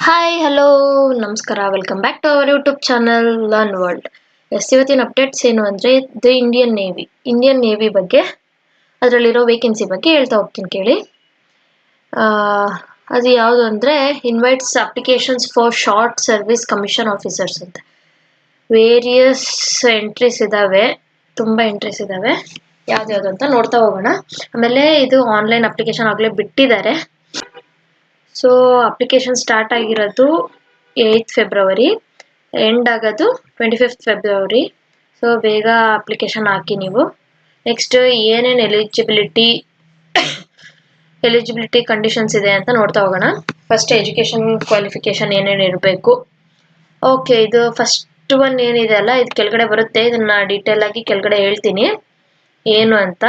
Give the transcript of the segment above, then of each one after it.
Hi hello ನಮಸ್ಕಾರ welcome back to our YouTube channel learn world. ಇವತ್ತಿನ updates ಏನು ಅಂದರೆ ಇಂಡಿಯನ್ ನೇವಿ ಬಗ್ಗೆ ಅದರಲ್ಲಿರೋ ವೇಕೆನ್ಸಿ ಬಗ್ಗೆ ಹೇಳ್ತಾ ಹೋಗ್ತೀನಿ ಕೇಳಿ. ಅದು ಯಾವುದು ಅಂದರೆ invites applications for short service commission officers ಅಂತ ವೇರಿಯಸ್ ಎಂಟ್ರೀಸ್ ಇದ್ದಾವೆ, ತುಂಬ ಎಂಟ್ರೀಸ್ ಇದ್ದಾವೆ. ಯಾವ್ದು ಅಂತ ನೋಡ್ತಾ ಹೋಗೋಣ. ಆಮೇಲೆ ಇದು ಆನ್ಲೈನ್ ಅಪ್ಲಿಕೇಶನ್ ಆಗಲೇ ಬಿಟ್ಟಿದ್ದಾರೆ. ಸೊ ಅಪ್ಲಿಕೇಶನ್ ಸ್ಟಾರ್ಟ್ ಆಗಿರೋದು 8th ಫೆಬ್ರವರಿ, ಎಂಡ್ ಆಗೋದು 25th ಫೆಬ್ರವರಿ. ಸೊ ಬೇಗ ಅಪ್ಲಿಕೇಶನ್ ಹಾಕಿ ನೀವು. ನೆಕ್ಸ್ಟ್ ಏನೇನು ಎಲಿಜಿಬಿಲಿಟಿ ಕಂಡೀಷನ್ಸ್ ಇದೆ ಅಂತ ನೋಡ್ತಾ ಹೋಗೋಣ. ಫಸ್ಟ್ ಎಜುಕೇಷನ್ ಕ್ವಾಲಿಫಿಕೇಷನ್ ಏನೇನು ಇರಬೇಕು. ಓಕೆ, ಇದು ಫಸ್ಟ್ ಒನ್ ಏನಿದೆ ಅಲ್ಲ, ಇದು ಕೆಳಗಡೆ ಬರುತ್ತೆ. ಇದನ್ನು ಡೀಟೇಲ್ ಆಗಿ ಕೆಳಗಡೆ ಹೇಳ್ತೀನಿ ಏನು ಅಂತ.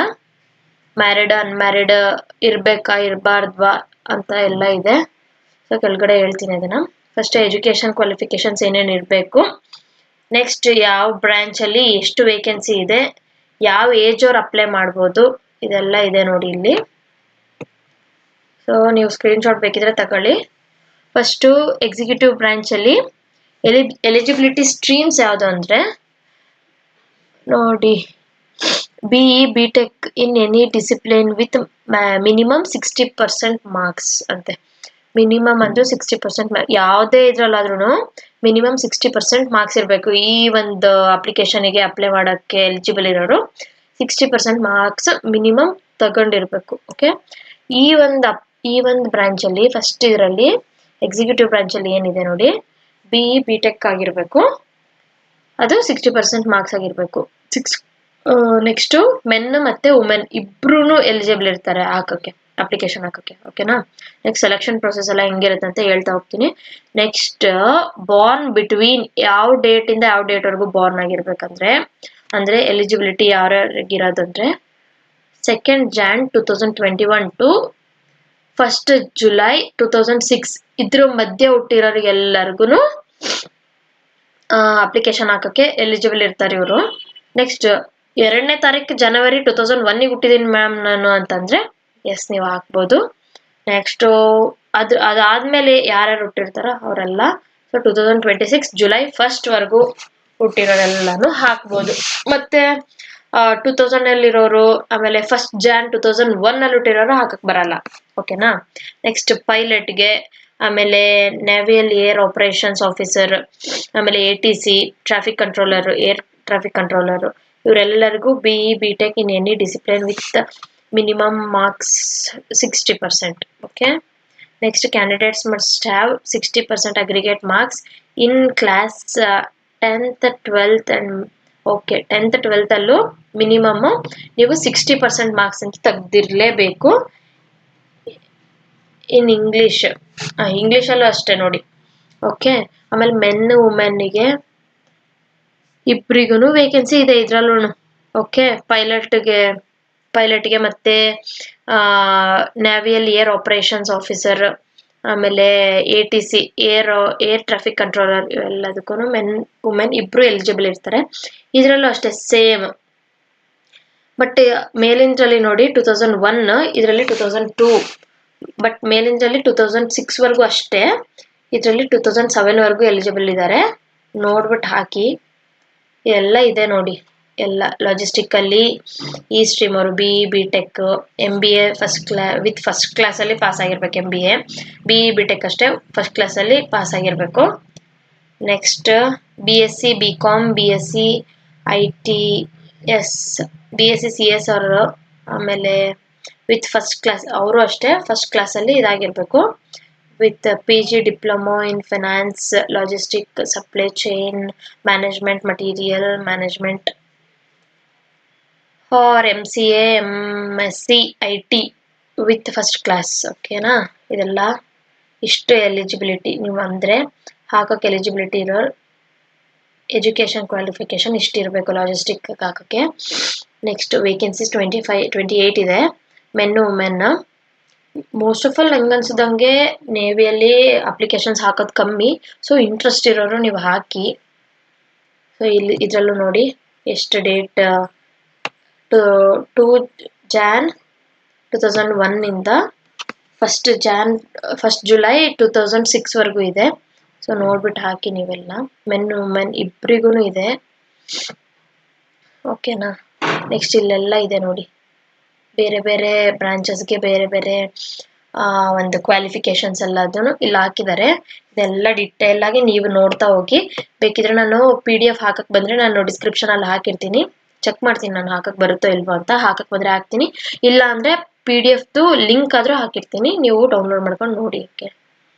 ಮ್ಯಾರಿಡ್ ಅನ್ಮ್ಯಾರಿಡ್ ಇರಬೇಕಾ ಇರಬಾರ್ದ್ವಾ ಅಂತ ಎಲ್ಲ ಇದೆ. ಸೊ ಕೆಳಗಡೆ ಹೇಳ್ತೀನಿ ಅದನ್ನು. ಫಸ್ಟ್ ಎಜುಕೇಷನ್ ಕ್ವಾಲಿಫಿಕೇಷನ್ಸ್ ಏನೇನು ಇರಬೇಕು. ನೆಕ್ಸ್ಟ್ ಯಾವ ಬ್ರ್ಯಾಂಚಲ್ಲಿ ಎಷ್ಟು ವೇಕೆನ್ಸಿ ಇದೆ, ಯಾವ ಏಜ್ ಅವ್ರು ಅಪ್ಲೈ ಮಾಡ್ಬೋದು, ಇದೆಲ್ಲ ಇದೆ ನೋಡಿ ಇಲ್ಲಿ. ಸೊ ನೀವು ಸ್ಕ್ರೀನ್ಶಾಟ್ ಬೇಕಿದ್ರೆ ತಗೊಳ್ಳಿ. ಫಸ್ಟು ಎಕ್ಸಿಕ್ಯೂಟಿವ್ ಬ್ರ್ಯಾಂಚಲ್ಲಿ ಎಲಿಜಿಬಿಲಿಟಿ ಸ್ಟ್ರೀಮ್ಸ್ ಯಾವುದು ಅಂದರೆ ನೋಡಿ, BE BTech in any discipline with minimum 60% marks ಅಂತೆ. ಮಿನಿಮಮ್ ಅಂದರೆ 60% ಯಾವುದೇ ಇದರಲ್ಲಾದ್ರೂ ಮಿನಿಮಮ್ 60% ಮಾರ್ಕ್ಸ್ ಇರಬೇಕು. ಈ ಒಂದು ಅಪ್ಲಿಕೇಶನಿಗೆ ಅಪ್ಲೈ ಮಾಡೋಕ್ಕೆ ಎಲಿಜಿಬಲ್ ಇರೋರು 60% ಮಾರ್ಕ್ಸ್ ಮಿನಿಮಮ್ ತಗೊಂಡಿರಬೇಕು. ಓಕೆ, ಈ ಒಂದು ಬ್ರಾಂಚಲ್ಲಿ ಫಸ್ಟ್ ಇದರಲ್ಲಿ ಎಕ್ಸಿಕ್ಯೂಟಿವ್ ಬ್ರಾಂಚಲ್ಲಿ ಏನಿದೆ ನೋಡಿ, BE BTech ಆಗಿರಬೇಕು, ಅದು 60% ಮಾರ್ಕ್ಸ್ ಆಗಿರಬೇಕು. ನೆಕ್ಸ್ಟು ಮೆನ್ ಮತ್ತು ವುಮೆನ್ ಇಬ್ರು ಎಲಿಜಿಬಲ್ ಇರ್ತಾರೆ ಹಾಕೋಕ್ಕೆ, ಅಪ್ಲಿಕೇಶನ್ ಹಾಕೋಕ್ಕೆ. ಓಕೆನಾ. ನೆಕ್ಸ್ಟ್ ಸೆಲೆಕ್ಷನ್ ಪ್ರೊಸೆಸ್ ಎಲ್ಲ ಹೆಂಗಿರುತ್ತೆ ಅಂತ ಹೇಳ್ತಾ ಹೋಗ್ತೀನಿ. ನೆಕ್ಸ್ಟ್ ಬಾರ್ನ್ ಬಿಟ್ವೀನ್ ಯಾವ ಡೇಟಿಂದ ಯಾವ ಡೇಟ್ವರೆಗೂ ಬಾರ್ನ್ ಆಗಿರ್ಬೇಕಂದ್ರೆ, ಅಂದರೆ ಎಲಿಜಿಬಿಲಿಟಿ ಯಾರ್ಯಾರಿಗಿರೋದಂದರೆ 2nd Jan 2021 to 1st July 2006 ಇದ್ರ ಮಧ್ಯೆ ಹುಟ್ಟಿರೋರಿಗೆಲ್ಲರಿಗೂ ಅಪ್ಲಿಕೇಶನ್ ಹಾಕೋಕ್ಕೆ ಎಲಿಜಿಬಲ್ ಇರ್ತಾರೆ ಇವರು. ನೆಕ್ಸ್ಟ್ 2ನೇ ತಾರೀಕು ಜನವರಿ 2001 ಹುಟ್ಟಿದೀನಿ ಮ್ಯಾಮ್ ನಾನು ಅಂತಂದರೆ ಎಸ್ ನೀವು ಹಾಕ್ಬೋದು. ನೆಕ್ಸ್ಟು ಅದಾದಮೇಲೆ ಯಾರ್ಯಾರು ಹುಟ್ಟಿರ್ತಾರೋ ಅವರೆಲ್ಲ. ಸೊ 2026 July 1st ಹುಟ್ಟಿರೋರೆಲ್ಲನೂ ಹಾಕ್ಬೋದು. ಮತ್ತು 2000 ಆಮೇಲೆ 1st Jan 2001 ಹುಟ್ಟಿರೋರು ಹಾಕಕ್ಕೆ ಬರಲ್ಲ. ಓಕೆನಾ. ನೆಕ್ಸ್ಟ್ ಪೈಲಟ್ಗೆ, ಆಮೇಲೆ ನೇವಿಯಲ್ ಏರ್ ಆಪರೇಷನ್ಸ್ ಆಫೀಸರ್, ಆಮೇಲೆ ATC traffic controller, air traffic controller, ಇವರೆಲ್ಲರಿಗೂ BE BTech in any discipline with minimum marks 60%. Okay. Next candidates must have 60% aggregate marks in class 10th 12th and okay 10th 12th ಅಲ್ಲೂ minimum ನೀವು 60% marks ಅಂತ ತೆಗ್ದಿರಲೇಬೇಕು. ಇನ್ ಇಂಗ್ಲೀಷಲ್ಲೂ ಅಷ್ಟೇ ನೋಡಿ. Okay. ಆಮೇಲೆ men ವುಮೆನ್ನಿಗೆ ಇಬ್ಬರಿಗೂ vacancy ಇದೆ ಇದರಲ್ಲೂ. ಓಕೆ. ಪೈಲಟ್ಗೆ ಮತ್ತು ನೇವಿಯಲ್ ಏರ್ ಆಪರೇಷನ್ಸ್ ಆಫೀಸರ್, ಆಮೇಲೆ ATC ಏರ್ ಟ್ರಾಫಿಕ್ ಕಂಟ್ರೋಲರ್, ಇವೆಲ್ಲದಕ್ಕೂ ಮೆನ್ ವುಮೆನ್ ಇಬ್ಬರು ಎಲಿಜಿಬಲ್ ಇರ್ತಾರೆ. ಇದರಲ್ಲೂ ಅಷ್ಟೇ ಸೇಮ್. ಬಟ್ ಮೇಲಿಂದ್ರಲ್ಲಿ ನೋಡಿ 2001, ಇದರಲ್ಲಿ 2002. ಬಟ್ ಮೇಲಿಂದ್ರಲ್ಲಿ 2006 ಅಷ್ಟೇ, ಇದರಲ್ಲಿ 2007 ಎಲಿಜಿಬಲ್ ಇದ್ದಾರೆ. ನೋಡ್ಬಿಟ್ಟು ಹಾಕಿ. ಎಲ್ಲ ಇದೆ ನೋಡಿ, ಎಲ್ಲ ಲಾಜಿಸ್ಟಿಕಲ್ಲಿ ಈ ಸ್ಟ್ರೀಮ್ ಅವರು BE BTech MBA ಫಸ್ಟ್ ಕ್ಲಾಸಲ್ಲಿ ಪಾಸ್ ಆಗಿರ್ಬೇಕು. BE BTech ಅಷ್ಟೇ ಫಸ್ಟ್ ಕ್ಲಾಸಲ್ಲಿ ಪಾಸ್ ಆಗಿರಬೇಕು. Next BSc BCom BSc ITS BSc CS ಅವರು, ಆಮೇಲೆ ವಿತ್ ಫಸ್ಟ್ ಕ್ಲಾಸ್ ಅವರು ಅಷ್ಟೇ ಫಸ್ಟ್ ಕ್ಲಾಸಲ್ಲಿ ಇದಾಗಿರಬೇಕು. With PG diploma in finance logistic supply chain management material management or MCA MSc IT with first class. ಓಕೆನಾ. ಇದೆಲ್ಲ ಇಷ್ಟು ಎಲಿಜಿಬಿಲಿಟಿ ನೀವು ಅಂದರೆ ಹಾಕೋಕ್ಕೆ ಎಲಿಜಿಬಿಲಿಟಿ ಇರೋ ಎಜುಕೇಷನ್ ಕ್ವಾಲಿಫಿಕೇಷನ್ ಇಷ್ಟಿರಬೇಕು ಲಾಜಿಸ್ಟಿಕ್ ಹಾಕೋಕ್ಕೆ. ನೆಕ್ಸ್ಟ್ ವೇಕೆನ್ಸೀಸ್ 28 ಇದೆ, men women. Most of all ನಂಗೆ ಅನ್ಸಿದಂಗೆ ನೇವಿಯಲ್ಲಿ ಅಪ್ಲಿಕೇಶನ್ಸ್ ಹಾಕೋದು ಕಮ್ಮಿ. ಸೊ ಇಂಟ್ರೆಸ್ಟ್ ಇರೋರು ನೀವು ಹಾಕಿ. ಸೊ ಇದರಲ್ಲೂ ನೋಡಿ ಎಷ್ಟು ಡೇಟ್ 2 Jan 2001 1 ಜುಲೈ 2006 ವರೆಗೂ ಇದೆ. ಸೊ ನೋಡ್ಬಿಟ್ಟು ಹಾಕಿ ನೀವೆಲ್ಲ. ಮೆನ್ ಇಬ್ಬರಿಗೂ ಇದೆ. ಓಕೆನಾ. ನೆಕ್ಸ್ಟ್ ಇಲ್ಲೆಲ್ಲ ಇದೆ ನೋಡಿ, ಬೇರೆ ಬೇರೆ ಬ್ರಾಂಚಸ್ಗೆ ಬೇರೆ ಬೇರೆ ಒಂದು ಕ್ವಾಲಿಫಿಕೇಶನ್ಸ್ ಎಲ್ಲದನ್ನು ಇಲ್ಲಿ ಹಾಕಿದ್ದಾರೆ. ಇದೆಲ್ಲ ಡಿಟೇಲ್ ಆಗಿ ನೀವು ನೋಡ್ತಾ ಹೋಗಿ. ಬೇಕಿದ್ರೆ ನಾನು PDF ಹಾಕಕ್ ಬಂದ್ರೆ ನಾನು ಡಿಸ್ಕ್ರಿಪ್ಷನ್ ಅಲ್ಲಿ ಹಾಕಿರ್ತೀನಿ, ಚೆಕ್ ಮಾಡ್ತೀನಿ ನಾನು ಹಾಕಕ್ ಬರುತ್ತೋ ಇಲ್ವೋ ಅಂತ. ಹಾಕಕ್ ಬಂದ್ರೆ ಹಾಕ್ತೀನಿ, ಇಲ್ಲ ಅಂದ್ರೆ PDF ಲಿಂಕ್ ಆದ್ರೂ ಹಾಕಿರ್ತೀನಿ, ನೀವು ಡೌನ್ಲೋಡ್ ಮಾಡ್ಕೊಂಡು ನೋಡಿ.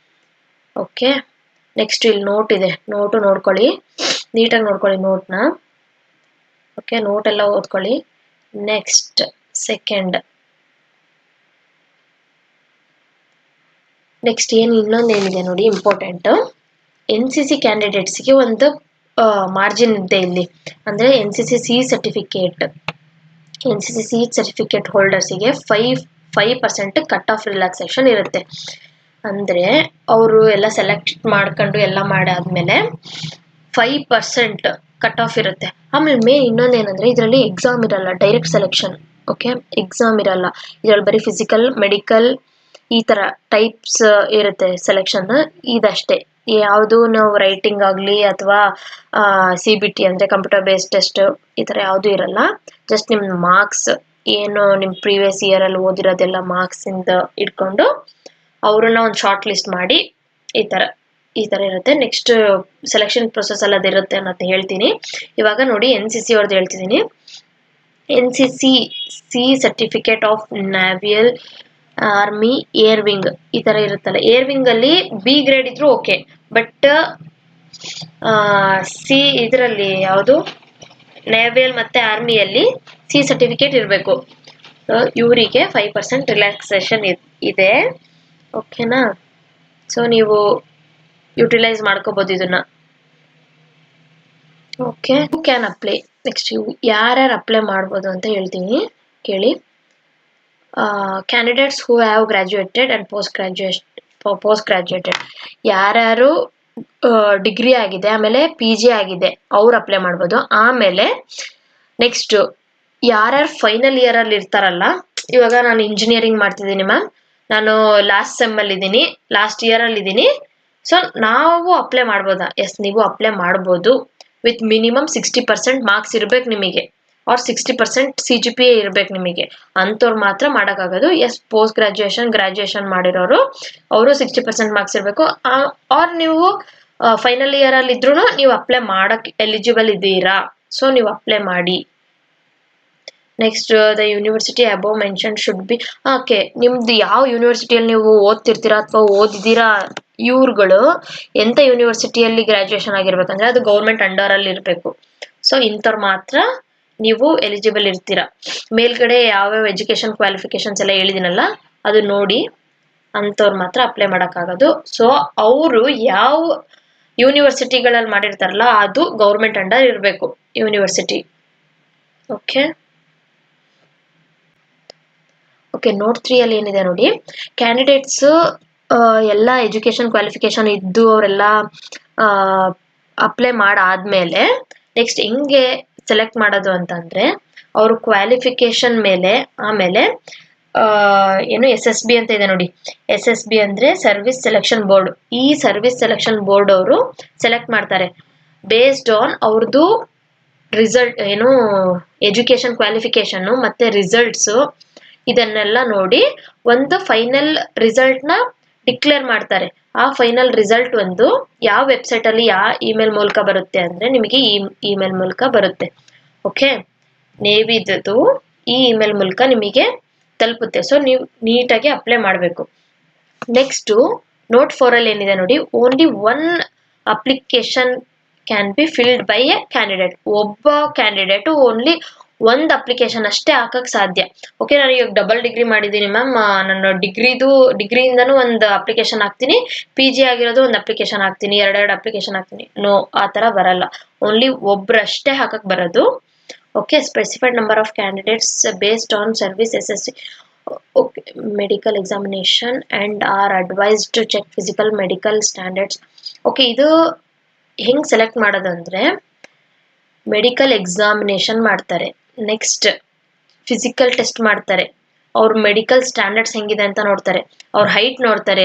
ಓಕೆ. ನೆಕ್ಸ್ಟ್ ಇಲ್ಲಿ ನೋಟ್ ಇದೆ, ನೋಟು ನೋಡ್ಕೊಳ್ಳಿ, ನೀಟಾಗಿ ನೋಡ್ಕೊಳ್ಳಿ ನೋಟ್ನ. ಓಕೆ, ನೋಟ್ ಎಲ್ಲ ಓದ್ಕೊಳ್ಳಿ. ನೆಕ್ಸ್ಟ್ ನೆಕ್ಸ್ಟ್ ಇನ್ನೊಂದೇನಿದೆ ನೋಡಿ ಇಂಪಾರ್ಟೆಂಟ್. NCC ಕ್ಯಾಂಡಿಡೇಟ್ಸ್ಗೆ ಒಂದು ಮಾರ್ಜಿನ್ ಇದೆ ಇಲ್ಲಿ, ಅಂದ್ರೆ NCC ಸರ್ಟಿಫಿಕೇಟ್ ಹೋಲ್ಡರ್ಸಿಗೆ 5% ಕಟ್ ಆಫ್ ರಿಲ್ಯಾಕ್ಸೇಷನ್ ಇರುತ್ತೆ. ಅಂದ್ರೆ ಅವರು ಎಲ್ಲ ಸೆಲೆಕ್ಟ್ ಮಾಡ್ಕೊಂಡು ಎಲ್ಲ ಮಾಡಾದ್ಮೇಲೆ 5% ಕಟ್ ಆಫ್ ಇರುತ್ತೆ. ಆಮೇಲೆ ಇನ್ನೊಂದೇನಂದ್ರೆ ಇದರಲ್ಲಿ ಎಕ್ಸಾಮ್ ಇರಲ್ಲ, ಡೈರೆಕ್ಟ್ ಸೆಲೆಕ್ಷನ್. ಓಕೆ, ಎಕ್ಸಾಮ್ ಇರಲ್ಲ ಇದರಲ್ಲಿ, ಬರೀ ಫಿಸಿಕಲ್, ಮೆಡಿಕಲ್ ಈ ತರ ಟೈಪ್ಸ್ ಇರುತ್ತೆ ಸೆಲೆಕ್ಷನ್. ಇದಷ್ಟೇ, ಯಾವುದು ನಾವು ರೈಟಿಂಗ್ ಆಗಲಿ ಅಥವಾ CBT ಅಂದ್ರೆ ಕಂಪ್ಯೂಟರ್ ಬೇಸ್ಡ್ ಟೆಸ್ಟ್ ಈ ತರ ಯಾವುದು ಇರಲ್ಲ. ಜಸ್ಟ್ ನಿಮ್ ಮಾರ್ಕ್ಸ್ ಏನು ನಿಮ್ ಪ್ರೀವಿಯಸ್ ಇಯರ್ ಅಲ್ಲಿ ಓದಿರೋದೆಲ್ಲ ಮಾರ್ಕ್ಸ್ ಇಂದ ಇಟ್ಕೊಂಡು ಅವ್ರನ್ನ ಒಂದು ಶಾರ್ಟ್ ಲಿಸ್ಟ್ ಮಾಡಿ ಈ ತರ ಇರುತ್ತೆ. ನೆಕ್ಸ್ಟ್ ಸೆಲೆಕ್ಷನ್ ಪ್ರೊಸೆಸ್ ಎಲ್ಲ ಅದಿರುತ್ತೆ ಅನ್ನೋದು ಹೇಳ್ತೀನಿ. ಇವಾಗ ನೋಡಿ NCC ಅವ್ರದ್ದು ಹೇಳ್ತಿದ್ದೀನಿ. NCC certificate of naval army air wing ಈ ತರ ಇರುತ್ತಲ್ಲ. ಏರ್ ವಿಂಗ್ ಅಲ್ಲಿ B ಗ್ರೇಡ್ ಇದ್ರು ಓಕೆ, ಬಟ್ ಇದರಲ್ಲಿ ಯಾವುದು ನೇವಿಯಲ್ ಮತ್ತೆ ಆರ್ಮಿಯಲ್ಲಿ C ಸರ್ಟಿಫಿಕೇಟ್ ಇರಬೇಕು. ಇವರಿಗೆ 5% ರಿಲ್ಯಾಕ್ಸೇಷನ್ ಇದೆ. ಓಕೆನಾ. ಸೊ ನೀವು ಯುಟಿಲೈಸ್ ಮಾಡ್ಕೋಬಹುದು ಇದನ್ನ. Okay, you can apply. Next ಯಾರ್ಯಾರು ಅಪ್ಲೈ ಮಾಡ್ಬೋದು ಅಂತ ಹೇಳ್ತೀನಿ ಕೇಳಿ. Candidates who have graduated and post graduated, ಯಾರ್ಯಾರು ಡಿಗ್ರಿ ಆಗಿದೆ ಆಮೇಲೆ PG ಆಗಿದೆ ಅವ್ರು ಅಪ್ಲೈ ಮಾಡ್ಬೋದು. ಆಮೇಲೆ ನೆಕ್ಸ್ಟ್ ಯಾರ್ಯಾರು ಫೈನಲ್ ಇಯರ್ ಅಲ್ಲಿ ಇರ್ತಾರಲ್ಲ, ಇವಾಗ ನಾನು ಇಂಜಿನಿಯರಿಂಗ್ ಮಾಡ್ತಿದ್ದೀನಿ ಮ್ಯಾಮ್, ನಾನು ಲಾಸ್ಟ್ ಸೆಮ್ ಅಲ್ಲಿ ಇದ್ದೀನಿ, ಲಾಸ್ಟ್ ಇಯರ್ ಅಲ್ಲಿ ಇದ್ದೀನಿ, ಸೊ ನಾವು ಅಪ್ಲೈ ಮಾಡ್ಬೋದಾ? ಎಸ್, ನೀವು ಅಪ್ಲೈ ಮಾಡ್ಬೋದು. ವಿತ್ ಮಿನಿಮಮ್ 60% ಮಾರ್ಕ್ಸ್ ಇರ್ಬೇಕು ನಿಮಗೆ, ಆರ್ 60% CGPA ಇರ್ಬೇಕು ನಿಮಗೆ. ಅಂಥವ್ರು ಮಾತ್ರ ಮಾಡೋಕ್ಕಾಗೋದು. ಎಸ್, ಪೋಸ್ಟ್ ಗ್ರಾಜುಯೇಷನ್ ಮಾಡಿರೋರು ಅವರು 60% ಮಾರ್ಕ್ಸ್ ಇರಬೇಕು. ಆರ್ ನೀವು ಫೈನಲ್ ಇಯರ್ ಅಲ್ಲಿ ಇದ್ರೂ ನೀವು ಅಪ್ಲೈ ಮಾಡಕ್ ಎಲಿಜಿಬಲ್ ಇದ್ದೀರಾ, ಸೊ ನೀವು ಅಪ್ಲೈ ಮಾಡಿ. Next the university above mention should be. Okay, ನಿಮ್ದು ಯಾವ ಯೂನಿವರ್ಸಿಟಿಯಲ್ಲಿ ನೀವು ಓದ್ತಿರ್ತೀರಾ ಅಥವಾ ಓದಿದ್ದೀರಾ, ಇವ್ರುಗಳು ಎಂಥ ಯೂನಿವರ್ಸಿಟಿಯಲ್ಲಿ ಗ್ರಾಜುಯೇಷನ್ ಆಗಿರ್ಬೇಕಂದ್ರೆ ಅದು ಗೌರ್ಮೆಂಟ್ ಅಂಡರ್ ಅಲ್ಲಿ ಇರಬೇಕು. ಸೊ ಇಂಥವ್ರು ಮಾತ್ರ ನೀವು ಎಲಿಜಿಬಲ್ ಇರ್ತೀರಾ. ಮೇಲ್ಗಡೆ ಯಾವ್ಯಾವ ಎಜುಕೇಶನ್ ಕ್ವಾಲಿಫಿಕೇಶನ್ಸ್ ಎಲ್ಲ ಹೇಳಿದಿನಲ್ಲ ಅದು ನೋಡಿ, ಅಂಥವ್ರು ಮಾತ್ರ ಅಪ್ಲೈ ಮಾಡೋಕ್ಕಾಗೋದು. ಸೊ ಅವರು ಯಾವ ಯೂನಿವರ್ಸಿಟಿಗಳಲ್ಲಿ ಮಾಡಿರ್ತಾರಲ್ಲ ಅದು ಗೌರ್ಮೆಂಟ್ ಅಂಡರ್ ಇರಬೇಕು ಯೂನಿವರ್ಸಿಟಿ. ಓಕೆ, ನೋಟ್ 3 ಅಲ್ಲಿ ಏನಿದೆ ನೋಡಿ, ಕ್ಯಾಂಡಿಡೇಟ್ಸ್ ಎಲ್ಲ ಎಜುಕೇಶನ್ ಕ್ವಾಲಿಫಿಕೇಶನ್ ಇದ್ದು ಅವರೆಲ್ಲ ಅಪ್ಲೈ ಮಾಡಾದ್ಮೇಲೆ ನೆಕ್ಸ್ಟ್ ಹೆಂಗೆ ಸೆಲೆಕ್ಟ್ ಮಾಡೋದು ಅಂತಂದ್ರೆ, ಅವ್ರ ಕ್ವಾಲಿಫಿಕೇಶನ್ ಮೇಲೆ, ಆಮೇಲೆ SSB ಅಂತ ಇದೆ ನೋಡಿ. SSB ಅಂದ್ರೆ ಸರ್ವಿಸ್ ಸೆಲೆಕ್ಷನ್ ಬೋರ್ಡ್. ಈ ಸರ್ವಿಸ್ ಸೆಲೆಕ್ಷನ್ ಬೋರ್ಡ್ ಅವರು ಸೆಲೆಕ್ಟ್ ಮಾಡ್ತಾರೆ ಬೇಸ್ಡ್ ಆನ್ ಅವ್ರದ್ದು ರಿಸಲ್ಟ್, ಎಜುಕೇಶನ್ ಕ್ವಾಲಿಫಿಕೇಶನ್ ಮತ್ತೆ ರಿಸಲ್ಟ್ಸ್ ಇದನ್ನೆಲ್ಲ ನೋಡಿ ಒಂದು ಫೈನಲ್ ರಿಸಲ್ಟ್ ನ ಡಿಕ್ಲೇರ್ ಮಾಡ್ತಾರೆ. ಆ ಫೈನಲ್ ರಿಸಲ್ಟ್ ಒಂದು ಯಾವ ವೆಬ್ಸೈಟ್ ಅಲ್ಲಿ ಯಾವ ಇಮೇಲ್ ಮೂಲಕ ಬರುತ್ತೆ ಅಂದ್ರೆ ನಿಮಗೆ ಈ ಇಮೇಲ್ ಮೂಲಕ ಬರುತ್ತೆ. ಓಕೆ, ನೇವಿದು ಈ ಇಮೇಲ್ ಮೂಲಕ ನಿಮಗೆ ತಲುಪುತ್ತೆ. ಸೊ ನೀವು ನೀಟಾಗಿ ಅಪ್ಲೈ ಮಾಡಬೇಕು. ನೆಕ್ಸ್ಟ್ ನೋಟ್ 4 ಅಲ್ಲಿ ಏನಿದೆ ನೋಡಿ, only 1 application can be filled by A candidate. ಒಬ್ಬ ಕ್ಯಾಂಡಿಡೇಟ್ ಓನ್ಲಿ 1 ಅಪ್ಲಿಕೇಶನ್ ಅಷ್ಟೇ ಹಾಕಕ್ ಸಾಧ್ಯ. ಓಕೆ, ನಾನು ಇವಾಗ ಡಬಲ್ ಡಿಗ್ರಿ ಮಾಡಿದ್ದೀನಿ ಮ್ಯಾಮ್, ನಾನು ಡಿಗ್ರಿಯಿಂದನೂ ಒಂದು ಅಪ್ಲಿಕೇಶನ್ ಹಾಕ್ತೀನಿ, PG ಆಗಿರೋದು ಒಂದು ಅಪ್ಲಿಕೇಶನ್ ಹಾಕ್ತೀನಿ, 2 ಅಪ್ಲಿಕೇಶನ್ ಹಾಕ್ತೀನಿ. ನೋ, ಆ ತರ ಬರಲ್ಲ. ಓನ್ಲಿ ಒಬ್ರಷ್ಟೇ ಹಾಕಕ್ ಬರೋದು. Okay, specified number of candidates based on service SSC medical examination and are advised to check physical medical standards. Okay, ಇದು ಹೆಂಗ್ ಸೆಲೆಕ್ಟ್ ಮಾಡೋದಂದ್ರೆ ಮೆಡಿಕಲ್ ಎಕ್ಸಾಮಿನೇಷನ್ ಮಾಡ್ತಾರೆ, ನೆಕ್ಸ್ಟ್ ಫಿಸಿಕಲ್ ಟೆಸ್ಟ್ ಮಾಡ್ತಾರೆ, ಅವ್ರ ಮೆಡಿಕಲ್ ಸ್ಟ್ಯಾಂಡರ್ಡ್ಸ್ ಹೆಂಗಿದೆ ಅಂತ ನೋಡ್ತಾರೆ, ಅವ್ರ ಹೈಟ್ ನೋಡ್ತಾರೆ,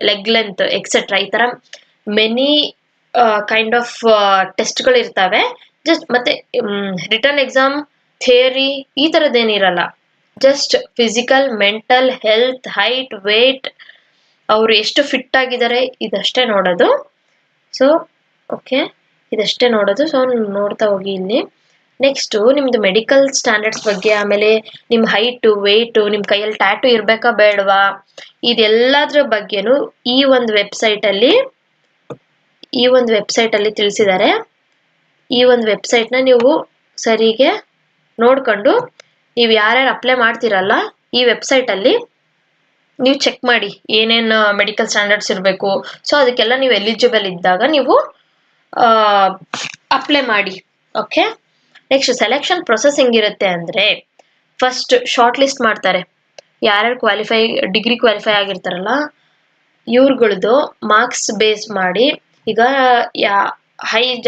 ಲೆಗ್ ಲೆಂತ್ ಎಕ್ಸೆಟ್ರಾ. ಈ ತರ ಮೆನಿ ಕೈಂಡ್ ಆಫ್ ಟೆಸ್ಟ್ಗಳು ಇರ್ತವೆ. ಜಸ್ಟ್ ಮತ್ತೆ ರಿಟರ್ನ್ ಎಕ್ಸಾಮ್, ಥಿಯರಿ ಈ ಥರದ್ದೇನಿರಲ್ಲ. Just physical, mental health, height, weight, ಅವರು ಎಷ್ಟು ಫಿಟ್ ಆಗಿದ್ದಾರೆ ಇದಷ್ಟೇ ನೋಡೋದು. ಸೊ ಓಕೆ, ಇದಷ್ಟೇ ನೋಡೋದು. ಸೊ ನೋಡ್ತಾ ಹೋಗಿ ಇಲ್ಲಿ. ನೆಕ್ಸ್ಟು ನಿಮ್ದು ಮೆಡಿಕಲ್ ಸ್ಟ್ಯಾಂಡರ್ಡ್ಸ್ ಬಗ್ಗೆ, ಆಮೇಲೆ ನಿಮ್ಮ ಹೈಟು, ವೆಯ್ಟು, ನಿಮ್ಮ ಕೈಯಲ್ಲಿ ಟ್ಯಾಟು ಇರಬೇಕಾ ಬೇಡವಾ, ಇದೆಲ್ಲದ್ರ ಬಗ್ಗೆನೂ ಈ ಒಂದು ವೆಬ್ಸೈಟಲ್ಲಿ ತಿಳಿಸಿದ್ದಾರೆ. ಈ ಒಂದು ವೆಬ್ಸೈಟ್ನ ನೀವು ಸರಿಗೆ ನೋಡ್ಕೊಂಡು, ನೀವು ಯಾರ್ಯಾರು ಅಪ್ಲೈ ಮಾಡ್ತೀರಲ್ಲ ಈ ವೆಬ್ಸೈಟಲ್ಲಿ ನೀವು ಚೆಕ್ ಮಾಡಿ ಏನೇನು ಮೆಡಿಕಲ್ ಸ್ಟ್ಯಾಂಡರ್ಡ್ಸ್ ಇರಬೇಕು. ಸೊ ಅದಕ್ಕೆಲ್ಲ ನೀವು ಎಲಿಜಿಬಲ್ ಇದ್ದಾಗ ನೀವು ಅಪ್ಲೈ ಮಾಡಿ. ಓಕೆ, ನೆಕ್ಸ್ಟ್ ಸೆಲೆಕ್ಷನ್ ಪ್ರೊಸೆಸ್ ಹೆಂಗಿರುತ್ತೆ ಅಂದರೆ, ಫಸ್ಟ್ ಶಾರ್ಟ್ ಲಿಸ್ಟ್ ಮಾಡ್ತಾರೆ. ಯಾರ್ಯಾರು ಡಿಗ್ರಿ ಕ್ವಾಲಿಫೈ ಆಗಿರ್ತಾರಲ್ಲ ಇವ್ರುಗಳದ್ದು ಮಾರ್ಕ್ಸ್ ಬೇಸ್ ಮಾಡಿ, ಈಗ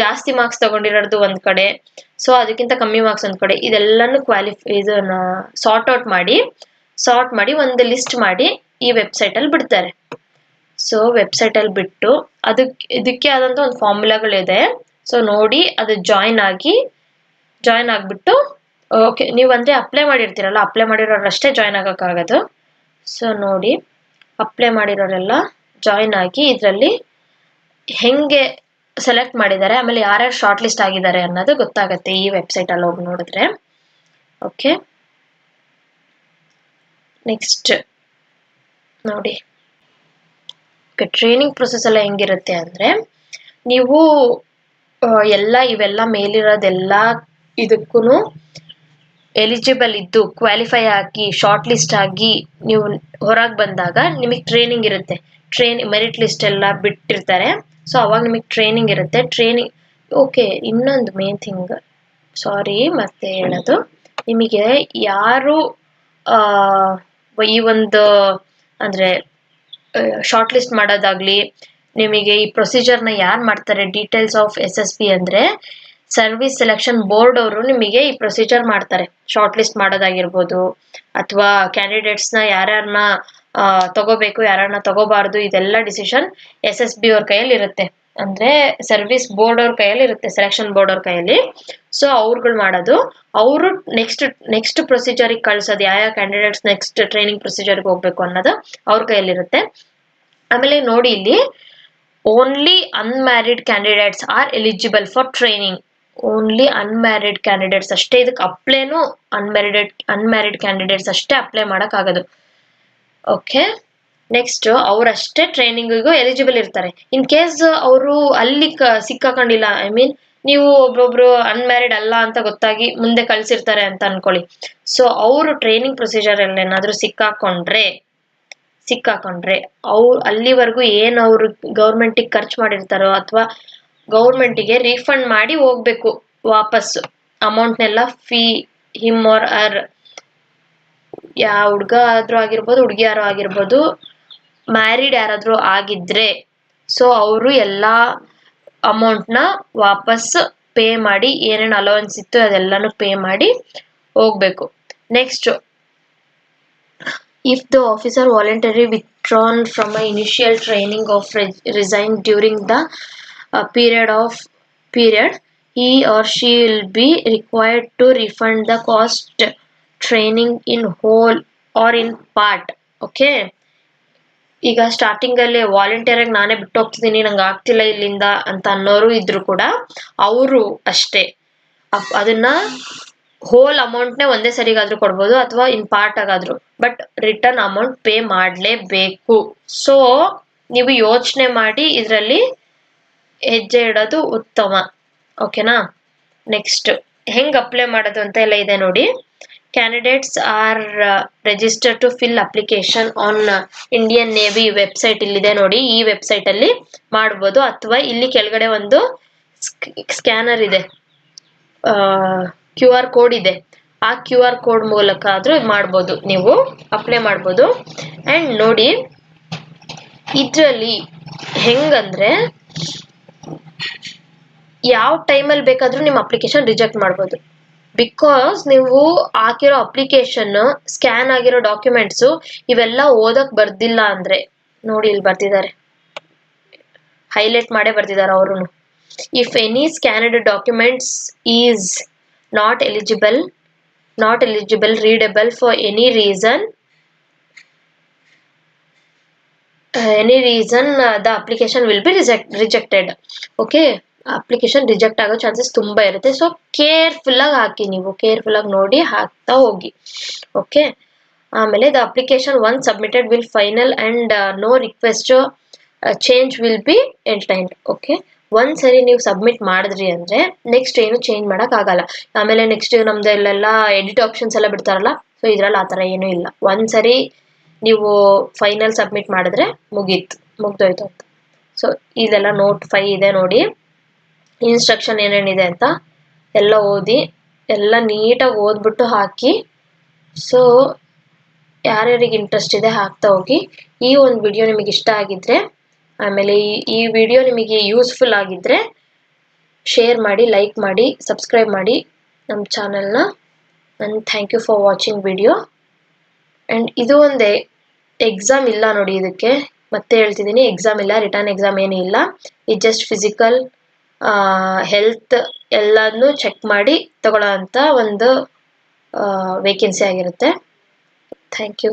ಜಾಸ್ತಿ ಮಾರ್ಕ್ಸ್ ತಗೊಂಡಿರೋದು ಒಂದು ಕಡೆ, ಸೊ ಅದಕ್ಕಿಂತ ಕಮ್ಮಿ ಮಾರ್ಕ್ಸ್ ಒಂದು ಕಡೆ, ಇದೆಲ್ಲನೂ ಇದನ್ನ ಸಾರ್ಟ್ ಮಾಡಿ ಒಂದು ಲಿಸ್ಟ್ ಮಾಡಿ ಈ ವೆಬ್ಸೈಟಲ್ಲಿ ಬಿಡ್ತಾರೆ. ಸೊ ವೆಬ್ಸೈಟಲ್ಲಿ ಬಿಟ್ಟು ಇದಕ್ಕೆ ಆದಂಥ ಒಂದು ಫಾರ್ಮುಲಾಗಳಿದೆ. ಸೊ ನೋಡಿ ಅದು ಜಾಯಿನ್ ಆಗಿಬಿಟ್ಟು ಓಕೆ, ನೀವು ಅಂದರೆ ಅಪ್ಲೈ ಮಾಡಿರ್ತೀರಲ್ಲ, ಅಪ್ಲೈ ಮಾಡಿರೋರಷ್ಟೇ ಜಾಯಿನ್ ಆಗೋಕ್ಕಾಗೋದು. ಸೊ ನೋಡಿ, ಅಪ್ಲೈ ಮಾಡಿರೋರೆಲ್ಲ ಜಾಯಿನ್ ಆಗಿ ಇದರಲ್ಲಿ ಹೆಂಗೆ ಸೆಲೆಕ್ಟ್ ಮಾಡಿದ್ದಾರೆ, ಆಮೇಲೆ ಯಾರ್ಯಾರು ಶಾರ್ಟ್ ಲಿಸ್ಟ್ ಆಗಿದ್ದಾರೆ ಅನ್ನೋದು ಗೊತ್ತಾಗುತ್ತೆ ಈ ವೆಬ್ಸೈಟಲ್ಲಿ ಹೋಗಿ ನೋಡಿದ್ರೆ. ಓಕೆ, ನೆಕ್ಸ್ಟ್ ನೋಡಿ, ಟ್ರೈನಿಂಗ್ ಪ್ರೊಸೆಸ್ ಎಲ್ಲ ಹೆಂಗಿರುತ್ತೆ ಅಂದರೆ, ನೀವು ಇವೆಲ್ಲ ಮೇಲಿರೋದೆಲ್ಲ ಇದಕ್ಕೂ ಎಲಿಜಿಬಲ್ ಇದ್ದು ಕ್ವಾಲಿಫೈ ಆಗಿ ಶಾರ್ಟ್ ಲಿಸ್ಟ್ ಆಗಿ ನೀವು ಹೊರಗೆ ಬಂದಾಗ ನಿಮಗೆ ಟ್ರೈನಿಂಗ್ ಇರುತ್ತೆ. ಮೆರಿಟ್ ಲಿಸ್ಟ್ ಎಲ್ಲ ಬಿಟ್ಟಿರ್ತಾರೆ. ಸೊ ಅವಾಗ ನಿಮಗೆ ಟ್ರೈನಿಂಗ್ ಇರುತ್ತೆ. ಓಕೆ, ಇನ್ನೊಂದು ಮೇನ್ ಥಿಂಗ್, ಸಾರಿ ಮತ್ತೆ ಹೇಳೋದು, ನಿಮಗೆ ಯಾರು ಈ ಒಂದು ಅಂದರೆ ಶಾರ್ಟ್ ಲಿಸ್ಟ್ ಮಾಡೋದಾಗ್ಲಿ, ನಿಮಗೆ ಈ ಪ್ರೊಸೀಜರ್ನ ಯಾರು ಮಾಡ್ತಾರೆ, ಡೀಟೇಲ್ಸ್ ಆಫ್ SSB ಅಂದರೆ ಸರ್ವಿಸ್ ಸೆಲೆಕ್ಷನ್ ಬೋರ್ಡ್ ಅವರು ನಿಮಗೆ ಈ ಪ್ರೊಸೀಜರ್ ಮಾಡ್ತಾರೆ. ಶಾರ್ಟ್ ಲಿಸ್ಟ್ ಮಾಡೋದಾಗಿರ್ಬೋದು, ಅಥವಾ ಕ್ಯಾಂಡಿಡೇಟ್ಸ್ನ ಯಾರ್ಯಾರನ್ನ ತಗೋಬೇಕು, ಯಾರನ್ನ ತಗೋಬಾರ್ದು, ಇದೆಲ್ಲ ಡಿಸಿಷನ್ SSB ಅವ್ರ ಕೈಯಲ್ಲಿ ಇರುತ್ತೆ. ಅಂದರೆ ಸರ್ವಿಸ್ ಬೋರ್ಡ್ ಅವ್ರ ಕೈಯಲ್ಲಿ ಇರುತ್ತೆ, ಸೆಲೆಕ್ಷನ್ ಬೋರ್ಡ್ ಅವ್ರ ಕೈಯಲ್ಲಿ. ಸೊ ಅವ್ರುಗಳು ಮಾಡೋದು, ಅವರು ನೆಕ್ಸ್ಟ್ ಪ್ರೊಸೀಜರಿಗೆ ಕಳ್ಸೋದು, ಯಾವ ಕ್ಯಾಂಡಿಡೇಟ್ಸ್ ನೆಕ್ಸ್ಟ್ ಟ್ರೈನಿಂಗ್ ಪ್ರೊಸೀಜರ್ಗೆ ಹೋಗ್ಬೇಕು ಅನ್ನೋದು ಅವ್ರ ಕೈಯಲ್ಲಿರುತ್ತೆ. ಆಮೇಲೆ ನೋಡಿ, ಇಲ್ಲಿ only unmarried candidates are eligible for training. Only unmarried candidates ಅಷ್ಟೇ ಇದಕ್ಕೆ ಅಪ್ಲೈನು, ಅನ್ಮ್ಯಾರಿಡ್ ಕ್ಯಾಂಡಿಡೇಟ್ಸ್ ಅಷ್ಟೇ ಅಪ್ಲೈ ಮಾಡೋಕ್ಕಾಗೋದು. ಓಕೆ, ನೆಕ್ಸ್ಟ್ ಅವರಷ್ಟೇ ಟ್ರೈನಿಂಗಿಗೂ ಎಲಿಜಿಬಲ್ ಇರ್ತಾರೆ. ಇನ್ ಕೇಸ್ ಅವರು ಅಲ್ಲಿ ಸಿಕ್ಕಾಕೊಂಡಿಲ್ಲ, ಐ ಮೀನ್ ನೀವು ಒಬ್ಬೊಬ್ರು ಅನ್ಮ್ಯಾರಿಡ್ ಅಲ್ಲ ಅಂತ ಗೊತ್ತಾಗಿ ಮುಂದೆ ಕಳ್ಸಿರ್ತಾರೆ ಅಂತ ಅನ್ಕೊಳ್ಳಿ. ಸೊ ಅವರು ಟ್ರೈನಿಂಗ್ ಪ್ರೊಸೀಜರಲ್ಲಿ ಏನಾದರೂ ಸಿಕ್ಕಾಕೊಂಡ್ರೆ ಅಲ್ಲಿವರೆಗೂ ಏನು ಅವರು ಗೌರ್ಮೆಂಟಿಗೆ ಖರ್ಚು ಮಾಡಿರ್ತಾರೋ ಅಥವಾ ಗೌರ್ಮೆಂಟಿಗೆ ರೀಫಂಡ್ ಮಾಡಿ ಹೋಗ್ಬೇಕು ವಾಪಸ್ಸು ಅಮೌಂಟ್ನೆಲ್ಲ. ಫೀ ಹಿಮ್ ಆರ್ ಅರ್, ಯಾವ ಹುಡುಗ ಆದ್ರೂ ಆಗಿರ್ಬೋದು, ಹುಡುಗಿ ಯಾರು ಆಗಿರ್ಬೋದು, ಮ್ಯಾರಿಡ್ ಯಾರಾದರೂ ಆಗಿದ್ರೆ, ಸೊ ಅವರು ಎಲ್ಲ ಅಮೌಂಟ್ನ ವಾಪಸ್ ಪೇ ಮಾಡಿ, ಏನೇನು ಅಲೋವೆನ್ಸ್ ಇತ್ತು ಅದೆಲ್ಲನೂ ಪೇ ಮಾಡಿ ಹೋಗ್ಬೇಕು. Next, if the officer voluntarily withdrawn from an initial training or resigned during the period, he or she will be required to refund the cost training in whole or in part. Okay, ಈಗ ಸ್ಟಾರ್ಟಿಂಗಲ್ಲಿ ವಾಲಂಟಿಯರಾಗಿ ನಾನೇ ಬಿಟ್ಟು ಹೋಗ್ತಿದ್ದೀನಿ, ನಂಗೆ ಆಗ್ತಿಲ್ಲ ಇಲ್ಲಿಂದ ಅಂತ ಅನ್ನೋರು ಇದ್ರು ಕೂಡ ಅವರು ಅಷ್ಟೇ ಅದನ್ನ ಹೋಲ್ ಅಮೌಂಟ್ನೇ ಒಂದೇ ಸರಿಗಾದ್ರೂ ಕೊಡ್ಬೋದು, ಅಥವಾ ಇನ್ ಪಾರ್ಟ್ ಆಗಾದ್ರು, ಬಟ್ ರಿಟರ್ನ್ ಅಮೌಂಟ್ ಪೇ ಮಾಡಲೇಬೇಕು. ಸೊ ನೀವು ಯೋಚನೆ ಮಾಡಿ ಇದರಲ್ಲಿ ಹೆಜ್ಜೆ ಇಡೋದು ಉತ್ತಮ. ಓಕೆನಾ? ನೆಕ್ಸ್ಟ್ ಹೆಂಗೆ ಅಪ್ಲೈ ಮಾಡೋದು ಅಂತ ಎಲ್ಲ ಇದೆ ನೋಡಿ. Candidates are registered to fill application on Indian navy website ಇಲ್ಲಿದೆ ನೋಡಿ. ಈ ವೆಬ್ಸೈಟಲ್ಲಿ ಮಾಡ್ಬೋದು, ಅಥವಾ ಇಲ್ಲಿ ಕೆಳಗಡೆ ಒಂದು ಸ್ಕ್ಯಾನರ್ ಇದೆ, QR ಕೋಡ್ ಇದೆ, ಆ QR ಕೋಡ್ ಮೂಲಕ ಆದರೂ ಮಾಡ್ಬೋದು, ನೀವು ಅಪ್ಲೈ ಮಾಡ್ಬೋದು. ಆ್ಯಂಡ್ ನೋಡಿ, ಇದರಲ್ಲಿ ಹೆಂಗಂದರೆ ಯಾವ ಟೈಮಲ್ಲಿ ಬೇಕಾದರೂ ನಿಮ್ಮ ಅಪ್ಲಿಕೇಶನ್ ರಿಜೆಕ್ಟ್ ಮಾಡ್ಬೋದು. ಬಿಕಾಸ್ ನೀವು ಹಾಕಿರೋ ಅಪ್ಲಿಕೇಶನ್ ಸ್ಕ್ಯಾನ್ ಆಗಿರೋ ಡಾಕ್ಯುಮೆಂಟ್ಸು ಇವೆಲ್ಲ ಓದಕ್ ಬರ್ದಿಲ್ಲ ಅಂದ್ರೆ ನೋಡಿ ಇಲ್ಲಿ ಬರ್ತಿದ್ದಾರೆ, ಹೈಲೈಟ್ ಮಾಡೇ ಬರ್ತಿದ್ದಾರೆ ಅವರು. If any scanned documents is not eligible readable for any reason the application will be rejected. Okay, application reject ಆಗೋ ಚಾನ್ಸಸ್ ತುಂಬಾ ಇರುತ್ತೆ. ಸೊ ಕೇರ್ಫುಲ್ ಆಗಿ ಹಾಕಿ, ನೀವು ಕೇರ್ಫುಲ್ ಆಗಿ ನೋಡಿ ಹಾಕ್ತಾ ಹೋಗಿ. ಓಕೆ, ಆಮೇಲೆ the application once submitted will final and no request change will be entertained. Okay, ಒಂದ್ಸರಿ ನೀವು ಸಬ್ಮಿಟ್ ಮಾಡಿದ್ರಿ ಅಂದ್ರೆ ನೆಕ್ಸ್ಟ್ ಏನು ಚೇಂಜ್ ಮಾಡಕ್ ಆಗಲ್ಲ. ಆಮೇಲೆ ನೆಕ್ಸ್ಟ್ ನಮ್ದೆಲ್ಲ ಎಡಿಟ್ ಆಪ್ಷನ್ಸ್ ಎಲ್ಲ ಬಿಡ್ತಾರಲ್ಲ, ಸೊ ಇದ್ರಲ್ಲಿ ಆತರ ಏನೂ ಇಲ್ಲ. ಒಂದ್ಸರಿ ನೀವು ಫೈನಲ್ ಸಬ್ಮಿಟ್ ಮಾಡಿದ್ರೆ ಮುಗ್ದೋಯ್ತು ಅಂತ. ಸೊ ಇದೆಲ್ಲ ನೋಟ್ 5 ಇದೆ ನೋಡಿ, ಇನ್ಸ್ಟ್ರಕ್ಷನ್ ಏನೇನಿದೆ ಅಂತ ಎಲ್ಲ ಓದಿ, ಎಲ್ಲ ನೀಟಾಗಿ ಓದ್ಬಿಟ್ಟು ಹಾಕಿ. ಸೊ ಯಾರ್ಯಾರಿಗೆ ಇಂಟ್ರೆಸ್ಟ್ ಇದೆ ಹಾಕ್ತಾ ಹೋಗಿ. ಈ ಒಂದು ವಿಡಿಯೋ ನಿಮಗೆ ಇಷ್ಟ ಆಗಿದ್ರೆ, ಆಮೇಲೆ ಈ ವಿಡಿಯೋ ನಿಮಗೆ ಯೂಸ್ಫುಲ್ ಆಗಿದ್ರೆ ಶೇರ್ ಮಾಡಿ, ಲೈಕ್ ಮಾಡಿ, ಸಬ್ಸ್ಕ್ರೈಬ್ ಮಾಡಿ ನಮ್ಮ ಚಾನಲ್ನ. And thank you for watching video. And ಇದು ಒಂದೇ ಎಕ್ಸಾಮ್ ಇಲ್ಲ ನೋಡಿ, ಇದಕ್ಕೆ ಮತ್ತೆ ಹೇಳ್ತಿದ್ದೀನಿ, ಎಕ್ಸಾಮ್ ಇಲ್ಲ, ರಿಟರ್ನ್ ಎಕ್ಸಾಮ್ ಏನೂ ಇಲ್ಲ. ಇದು ಜಸ್ಟ್ ಫಿಸಿಕಲ್ ಹೆಲ್ತ್ ಎಲ್ಲದನ್ನೂ ಚೆಕ್ ಮಾಡಿ ತಗೊಳ್ಳೋ ಅಂಥ ಒಂದು ವೇಕೆನ್ಸಿ ಆಗಿರುತ್ತೆ. Thank you.